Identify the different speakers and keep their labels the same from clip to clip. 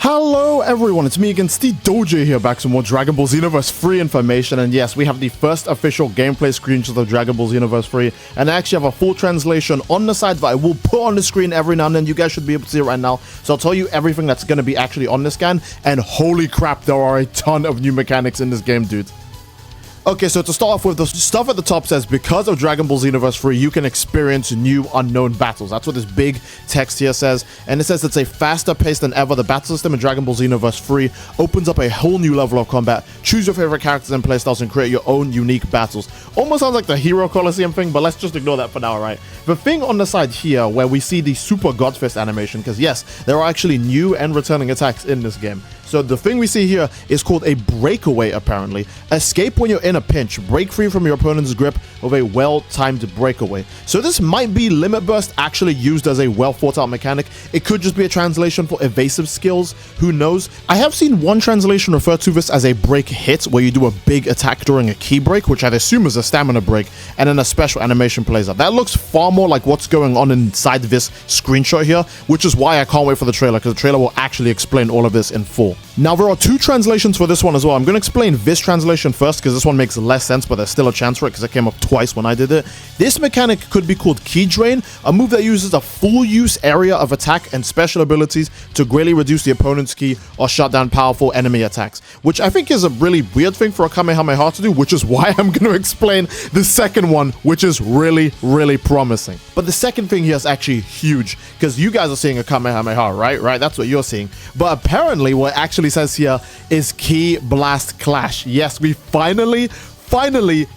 Speaker 1: Hello everyone, it's me again, Steedoj here, back with some more Dragon Ball Xenoverse free information. And yes, we have the first official gameplay screenshot of Dragon Ball Xenoverse free, and I actually have a full translation on the side that I will put on the screen every now and then. You guys should be able to see it right now, so I'll tell you everything that's going to be actually on this scan. And holy crap, there are a ton of new mechanics in this game, dude. Okay, so to start off with, the stuff at the top says, because of Dragon Ball Xenoverse free, you can experience new unknown battles. That's what this big text here says. And it says it's a faster pace than ever. The battle system in Dragon Ball Xenoverse free opens up a whole new level of combat. Choose your favorite characters and playstyles and create your own unique battles. Almost sounds like the Hero Coliseum thing, but let's just ignore that for now, right? The thing on the side here where we see the Super God Fist animation, because yes, there are actually new and returning attacks in this game. So the thing we see here is called a breakaway, apparently. Escape when you're in a pinch. Break free from your opponent's grip with a well-timed breakaway. So this might be Limit Burst actually used as a well-thought-out mechanic. It could just be a translation for evasive skills. Who knows? I have seen one translation refer to this as a break hit, where you do a big attack during a key break, which I'd assume is a stamina break, and then a special animation plays out. That looks far more like what's going on inside this screenshot here, which is why I can't wait for the trailer, because the trailer will actually explain all of this in full. Now, there are two translations for this one as well. I'm going to explain this translation first, because this one makes less sense, but there's still a chance for it, because it came up twice when I did it. This mechanic could be called Key Drain, a move that uses a full use area of attack and special abilities to greatly reduce the opponent's ki or shut down powerful enemy attacks, which I think is a really weird thing for a Kamehameha to do, which is why I'm going to explain the second one, which is really, really promising. But the second thing here is actually huge, because you guys are seeing a Kamehameha, right? That's what you're seeing. But apparently what it actually says here is Ki Blast Clash. Yes, we finally,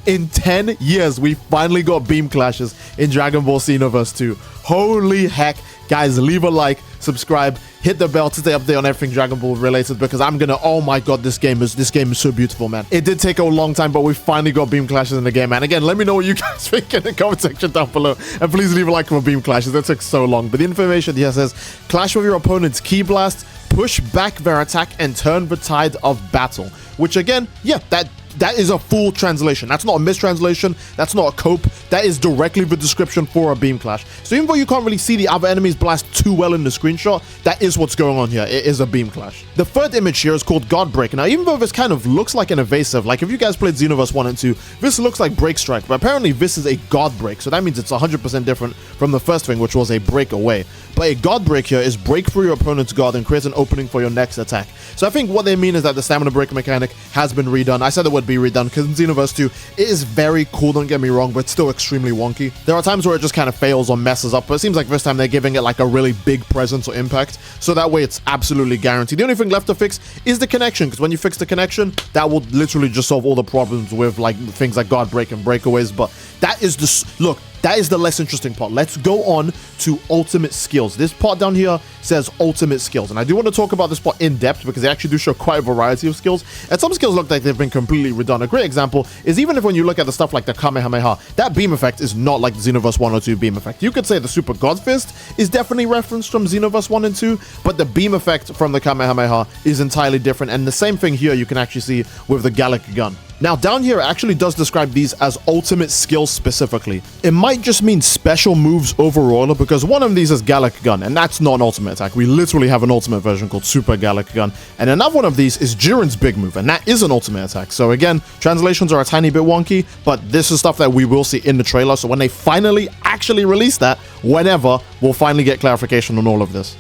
Speaker 1: in 10 years, we finally got beam clashes in Dragon Ball Xenoverse 2. Holy heck. Guys, leave a like, subscribe, hit the bell to stay updated on everything Dragon Ball related, because I'm gonna, oh my god, this game is so beautiful, man. It did take a long time, but we finally got beam clashes in the game, man. Again, let me know what you guys think in the comment section down below, and please leave a like for beam clashes. That took so long. But the information here says, clash with your opponent's Ki Blast, push back their attack, and turn the tide of battle. Which again, yeah, that is a full translation. That's not a mistranslation. That's not a cope. That is directly the description for a beam clash. So even though you can't really see the other enemies blast too well in the screenshot, that is what's going on here. It is a beam clash. The third image here is called God Break. Now, even though this kind of looks like an evasive, like if you guys played Xenoverse 1 and 2, this looks like Break Strike, but apparently this is a God Break. So that means it's 100% different from the first thing, which was a breakaway. But a God Break here is break through your opponent's guard and create an opening for your next attack. So I think what they mean is that the stamina break mechanic has been redone. I said it would be redone because in Xenoverse 2, it is very cool, don't get me wrong, but it's still extremely wonky. There are times where it just kind of fails or messes up, but it seems like this time they're giving it like a really big presence or impact, so that way it's absolutely guaranteed. The only thing left to fix is the connection, because when you fix the connection, that will literally just solve all the problems with like things like God Break and breakaways. But that is the look. That is the less interesting part. Let's go on to ultimate skills. This part down here says ultimate skills. And I do want to talk about this part in depth because they actually do show quite a variety of skills. And some skills look like they've been completely redone. A great example is even if when you look at the stuff like the Kamehameha, that beam effect is not like the Xenoverse 1 or 2 beam effect. You could say the Super God Fist is definitely referenced from Xenoverse 1 and 2, but the beam effect from the Kamehameha is entirely different. And the same thing here you can actually see with the Gallic Gun. Now, down here, it actually does describe these as ultimate skills specifically. It might just mean special moves overall, because one of these is Gallic Gun, and that's not an ultimate attack. We literally have an ultimate version called Super Gallic Gun. And another one of these is Jiren's big move, and that is an ultimate attack. So again, translations are a tiny bit wonky, but this is stuff that we will see in the trailer. So when they finally actually release that, whenever, we'll finally get clarification on all of this.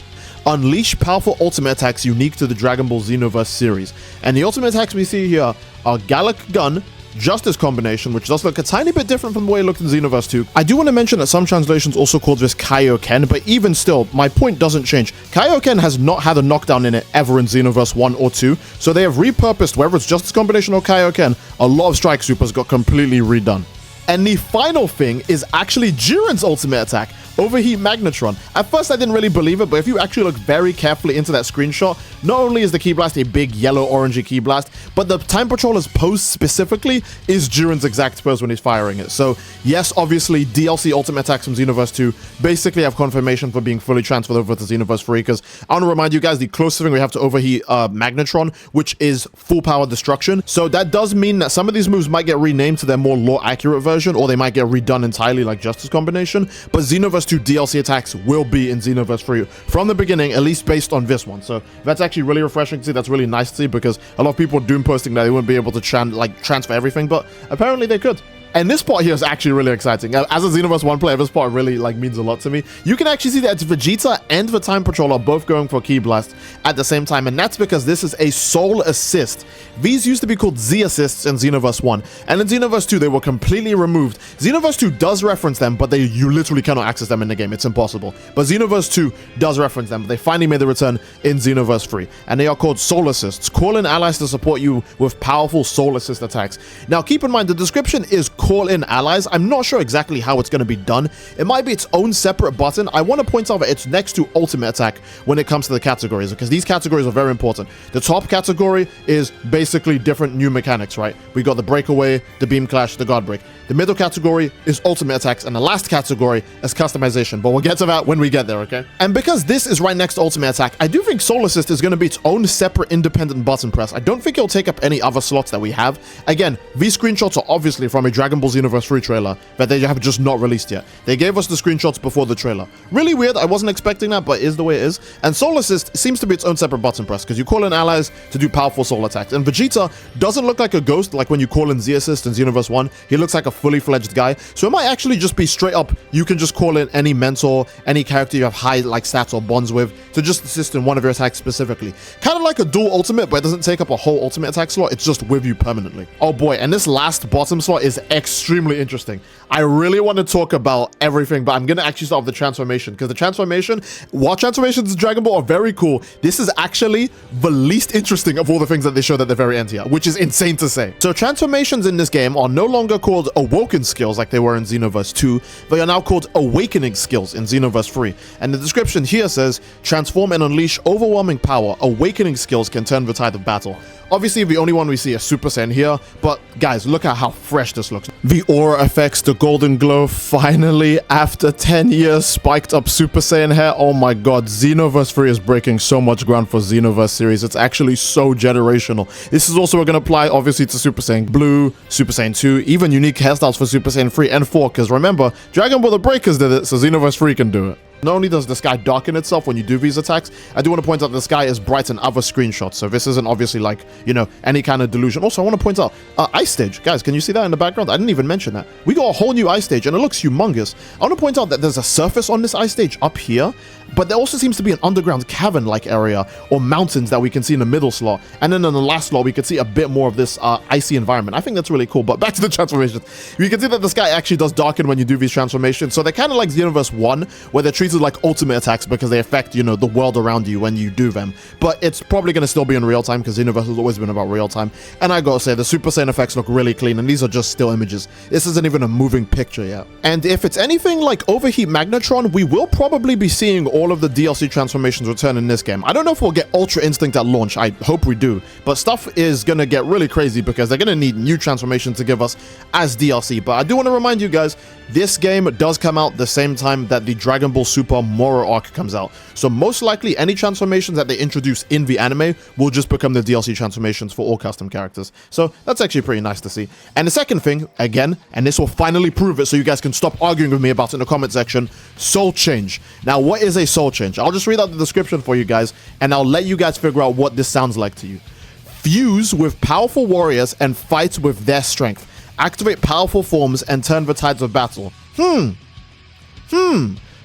Speaker 1: Unleash powerful ultimate attacks unique to the Dragon Ball Xenoverse series. And the ultimate attacks we see here are Gallic Gun, Justice Combination, which does look a tiny bit different from the way it looked in Xenoverse 2. I do want to mention that some translations also call this Kaioken, but even still, my point doesn't change. Kaioken has not had a knockdown in it ever in Xenoverse 1 or 2, so they have repurposed, whether it's Justice Combination or Kaioken, a lot of Strike Supers got completely redone. And the final thing is actually Jiren's ultimate attack, Overheat Magnetron. At first I didn't really believe it, but if you actually look very carefully into that screenshot, not only is the Ki Blast a big yellow orangey Ki Blast, but the Time Patroller's pose specifically is Jiren's exact pose when he's firing it. So yes, obviously DLC ultimate attacks from Xenoverse 2 basically have confirmation for being fully transferred over to Xenoverse 3, because I want to remind you guys the closest thing we have to Overheat Magnetron, which is full power destruction. So that does mean that some of these moves might get renamed to their more lore accurate version. version, or they might get redone entirely like Justice Combination, but Xenoverse 2 DLC attacks will be in Xenoverse 3 from the beginning, at least based on this one. So that's actually really refreshing to see. That's really nice to see, because a lot of people are doom posting that they wouldn't be able to transfer everything, but apparently they could. And this part here is actually really exciting. As a Xenoverse 1 player, this part really means a lot to me. You can actually see that Vegeta and the Time Patrol are both going for Ki Blast at the same time, and that's because this is a Soul Assist. These used to be called Z Assists in Xenoverse 1, and in Xenoverse 2 they were completely removed. Xenoverse 2 does reference them, but you literally cannot access them in the game. It's impossible. But Xenoverse 2 does reference them. They finally made the return in Xenoverse 3, and they are called Soul Assists. Call in allies to support you with powerful Soul Assist attacks. Now keep in mind, the description is call in allies. I'm not sure exactly how it's going to be done. It might be its own separate button. I want to point out that it's next to ultimate attack when it comes to the categories, because these categories are very important. The top category is basically different new mechanics, right? We got the breakaway, the beam clash, the guard break. The middle category is ultimate attacks, and the last category is customization, but we'll get to that when we get there, okay? And because this is right next to ultimate attack, I do think Soul Assist is going to be its own separate independent button press. I don't think it'll take up any other slots that we have. Again, these screenshots are obviously from a Dragon Ball Xenoverse 3 trailer that they have just not released yet. They gave us the screenshots before the trailer. Really weird. I wasn't expecting that, but it is the way it is. And Soul Assist seems to be its own separate button press, because you call in allies to do powerful soul attacks. And Vegeta doesn't look like a ghost like when you call in Z Assist in Xenoverse 1. He looks like a fully fledged guy. So it might actually just be straight up, you can just call in any mentor, any character you have high stats or bonds with, to just assist in one of your attacks specifically. Kind of like a dual ultimate, but it doesn't take up a whole ultimate attack slot. It's just with you permanently. Oh boy, and this last bottom slot is extremely interesting. I really want to talk about everything, but I'm going to actually start with the transformation, because the transformation, while transformations in Dragon Ball are very cool, this is actually the least interesting of all the things that they showed at the very end here, which is insane to say. So transformations in this game are no longer called Awoken skills like they were in Xenoverse 2. They are now called Awakening skills in Xenoverse 3. And the description here says, transform and unleash overwhelming power. Awakening skills can turn the tide of battle. Obviously, the only one we see is Super Saiyan here, but guys, look at how fresh this looks. The aura effects, the golden glow, finally, after 10 years, spiked up Super Saiyan hair. Oh my god, Xenoverse 3 is breaking so much ground for Xenoverse series. It's actually so generational. This is also going to apply, obviously, to Super Saiyan Blue, Super Saiyan 2, even unique hairstyles for Super Saiyan 3 and 4, because remember, Dragon Ball The Breakers did it, so Xenoverse 3 can do it. Not only does the sky darken itself when you do these attacks, I do want to point out the sky is bright in other screenshots, so this isn't obviously like, you know, any kind of delusion. Also, I want to point out, ice stage. Guys, can you see that in the background? I didn't even mention that. We got a whole new ice stage, and it looks humongous. I want to point out that there's a surface on this ice stage up here, but there also seems to be an underground cavern-like area, or mountains that we can see in the middle slot, and then in the last slot, we can see a bit more of this icy environment. I think that's really cool, but back to the transformations. You can see that the sky actually does darken when you do these transformations, so they're kind of like Xenoverse 1, where they're treated like ultimate attacks because they affect, you know, the world around you when you do them. But it's probably going to still be in real time, because Xenoverse has always been about real time. And I gotta say, the Super Saiyan effects look really clean, and these are just still images. This isn't even a moving picture yet. And if it's anything like Overheat Magnetron, we will probably be seeing all of the DLC transformations return in this game. I don't know if we'll get Ultra Instinct at launch. I hope we do. But stuff is going to get really crazy, because they're going to need new transformations to give us as DLC. But I do want to remind you guys, this game does come out the same time that the Dragon Ball Super Moro arc comes out. So most likely any transformations that they introduce in the anime will just become the DLC transformations for all custom characters. So that's actually pretty nice to see. And the second thing, again, and this will finally prove it so you guys can stop arguing with me about it in the comment section, soul change. Now, what is a soul change? I'll just read out the description for you guys, and I'll let you guys figure out what this sounds like to you. Fuse with powerful warriors and fight with their strength. Activate powerful forms and turn the tides of battle.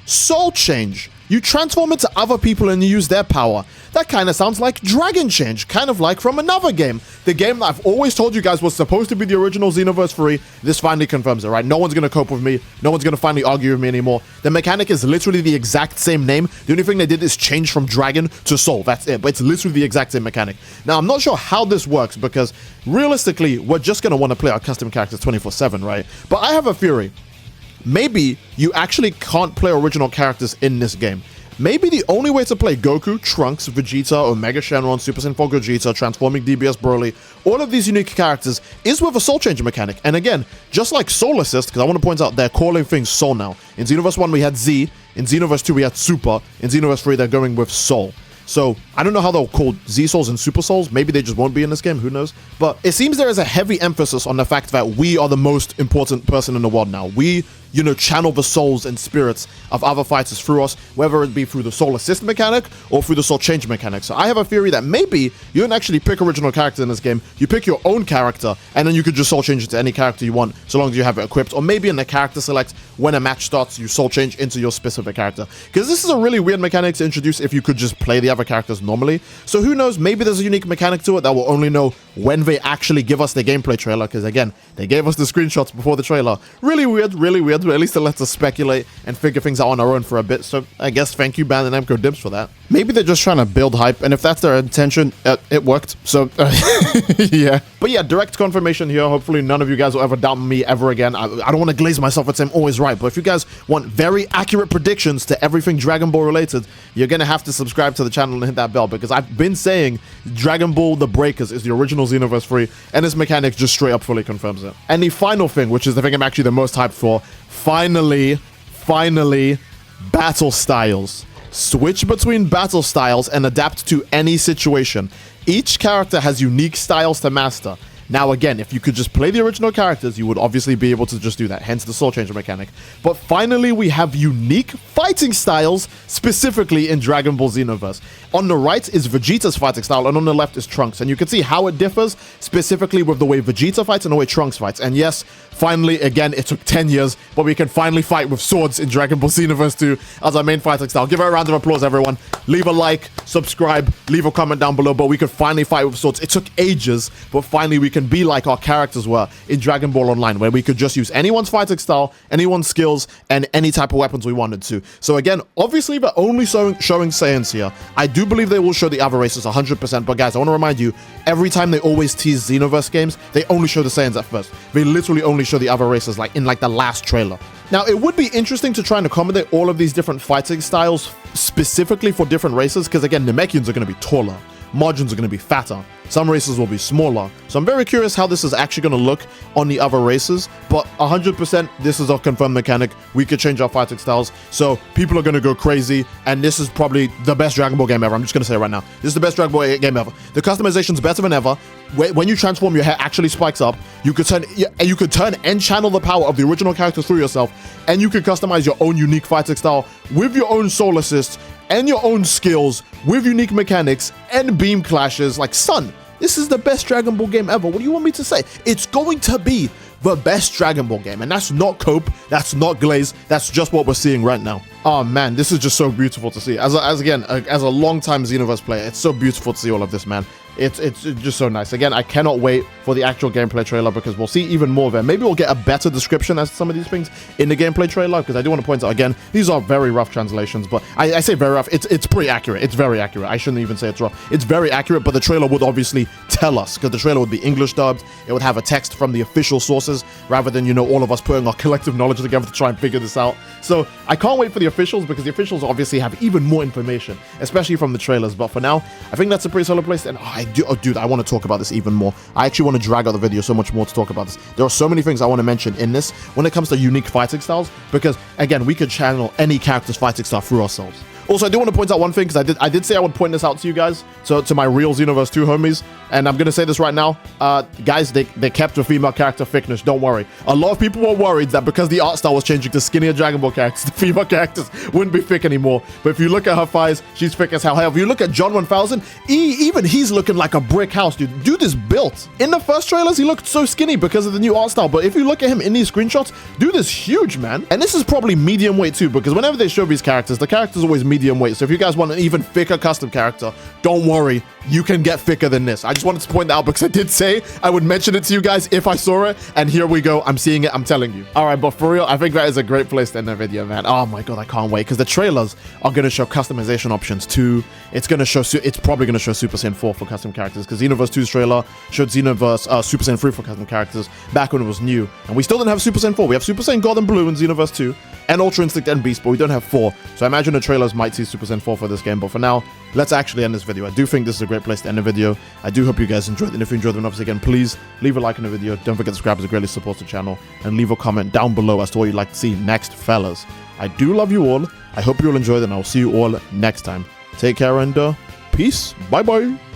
Speaker 1: Soul change. You transform into other people and you use their power. That kind of sounds like Dragon Change, kind of like from another game. The game that I've always told you guys was supposed to be the original Xenoverse 3. This finally confirms it, right? No one's going to cope with me. No one's going to finally argue with me anymore. The mechanic is literally the exact same name. The only thing they did is change from Dragon to Soul. That's it. But it's literally the exact same mechanic. Now, I'm not sure how this works, because realistically, we're just going to want to play our custom characters 24/7, right? But I have a theory. Maybe you actually can't play original characters in this game. Maybe the only way to play Goku, Trunks, Vegeta, Omega Shenron, Super Saiyan 4 Gogeta, Transforming DBS Broly, all of these unique characters is with a Soul Changer mechanic. And again, just like Soul Assist, because I want to point out they're calling things Soul now. In Xenoverse 1 we had Z, in Xenoverse 2 we had Super, in Xenoverse 3 they're going with Soul. So I don't know how they'll call Z Souls and Super Souls. Maybe they just won't be in this game, who knows? But it seems there is a heavy emphasis on the fact that we are the most important person in the world now. We, you know, channel the souls and spirits of other fighters through us, whether it be through the soul assist mechanic or through the soul change mechanic. So I have a theory that maybe you don't actually pick original character in this game, you pick your own character, and then you could just soul change it to any character you want, so long as you have it equipped. Or maybe in the character select, when a match starts, you soul change into your specific character. Because this is a really weird mechanic to introduce if you could just play the other characters normally. So who knows, maybe there's a unique mechanic to it that we'll only know when they actually give us the gameplay trailer, because again, they gave us the screenshots before the trailer. Really weird, but at least it lets us speculate and figure things out on our own for a bit. So I guess thank you, Bandai Namco Dibs, for that. Maybe they're just trying to build hype, and if that's their intention, it worked. So yeah. But yeah, direct confirmation here. Hopefully none of you guys will ever doubt me ever again. I don't want to glaze myself and say I'm always right, but if you guys want very accurate predictions to everything Dragon Ball related, you're gonna have to subscribe to the channel and hit that bell, because I've been saying Dragon Ball The Breakers is the original Xenoverse 3, and this mechanic just straight up fully confirms it. And the final thing, which is the thing I'm actually the most hyped for, finally, battle styles. Switch between battle styles and adapt to any situation. Each character has unique styles to master. Now again, if you could just play the original characters, you would obviously be able to just do that, hence the soul changer mechanic. But finally, we have unique fighting styles, specifically in Dragon Ball Xenoverse. On the right is Vegeta's fighting style, and on the left is Trunks. And you can see how it differs, specifically with the way Vegeta fights and the way Trunks fights. And yes, finally, again, it took 10 years, but we can finally fight with swords in Dragon Ball Xenoverse 2 as our main fighting style. Give it a round of applause, everyone. Leave a like, subscribe, leave a comment down below, but we could finally fight with swords. It took ages, but finally we can be like our characters were in Dragon Ball Online, where we could just use anyone's fighting style, anyone's skills, and any type of weapons we wanted to. So again, obviously they're only showing Saiyans here. I do believe they will show the other races 100%, but guys, I want to remind you, every time they always tease Xenoverse games, they only show the Saiyans at first. They literally only show the other races like in the last trailer. Now, it would be interesting to try and accommodate all of these different fighting styles specifically for different races, because again, Namekians are going to be taller, Margins are going to be fatter, some races will be smaller. So I'm very curious how this is actually going to look on the other races, but 100% this is a confirmed mechanic. We could change our fighting styles, so people are going to go crazy, and this is probably the best Dragon Ball game ever. I'm just going to say it right now. This is the best Dragon Ball game ever. The customization's better than ever. When you transform, your hair actually spikes up. You could turn and channel the power of the original character through yourself, and you can customize your own unique fighting style with your own soul assist and your own skills with unique mechanics and beam clashes. Like, son, this is the best Dragon Ball game ever. What do you want me to say? It's going to be the best Dragon Ball game, and that's not cope, that's not glaze, that's just what we're seeing right now. Oh man, this is just so beautiful to see. As a long-time Xenoverse player, it's so beautiful to see all of this, man. It's just so nice. Again, I cannot wait for the actual gameplay trailer, because we'll see even more there. Maybe we'll get a better description as to some of these things in the gameplay trailer, because I do want to point out, again, these are very rough translations, but I say very rough. It's pretty accurate. It's very accurate. I shouldn't even say it's rough. It's very accurate, but the trailer would obviously tell us, because the trailer would be English dubbed. It would have a text from the official sources, rather than, you know, all of us putting our collective knowledge together to try and figure this out. So I can't wait for the officials, because the officials obviously have even more information, especially from the trailers. But for now, I think that's a pretty solid place. And dude, I want to talk about this even more. I actually want to drag out the video so much more to talk about this. There are so many things I want to mention in this when it comes to unique fighting styles, because again, we could channel any character's fighting style through ourselves. Also, I do want to point out one thing, because I did say I would point this out to you guys, to my real Xenoverse 2 homies, and I'm going to say this right now. Guys, they kept the female character thickness, don't worry. A lot of people were worried that because the art style was changing to skinnier Dragon Ball characters, the female characters wouldn't be thick anymore. But if you look at her thighs, she's thick as hell. If you look at John 1000, even he's looking like a brick house, dude. Dude is built. In the first trailers, he looked so skinny because of the new art style, but if you look at him in these screenshots, dude is huge, man. And this is probably medium weight too, because whenever they show these characters, the character's always medium weight. So if you guys want an even thicker custom character, don't worry, you can get thicker than this. I just wanted to point that out, because I did say I would mention it to you guys if I saw it, and here we go. I'm seeing it, I'm telling you. All right, but for real, I think that is a great place to end the video, man. Oh my god, I can't wait, because the trailers are going to show customization options too. It's probably going to show Super Saiyan 4 for custom characters, because Xenoverse 2's trailer showed Xenoverse Super Saiyan 3 for custom characters back when it was new, and we still didn't have Super Saiyan 4. We have Super Saiyan God and Blue in Xenoverse 2 and Ultra Instinct and Beast, but we don't have 4. So I imagine the trailers might see Super Saiyan 4 for this game, but for now, let's actually end this video. I do think this is a great place to end the video. I do hope you guys enjoyed it, and if you enjoyed it, obviously again, please leave a like on the video. Don't forget to subscribe, as it greatly supports the channel, and leave a comment down below as to what you'd like to see next, fellas. I do love you all. I hope you all enjoyed, and I will see you all next time. Take care, and peace. Bye bye.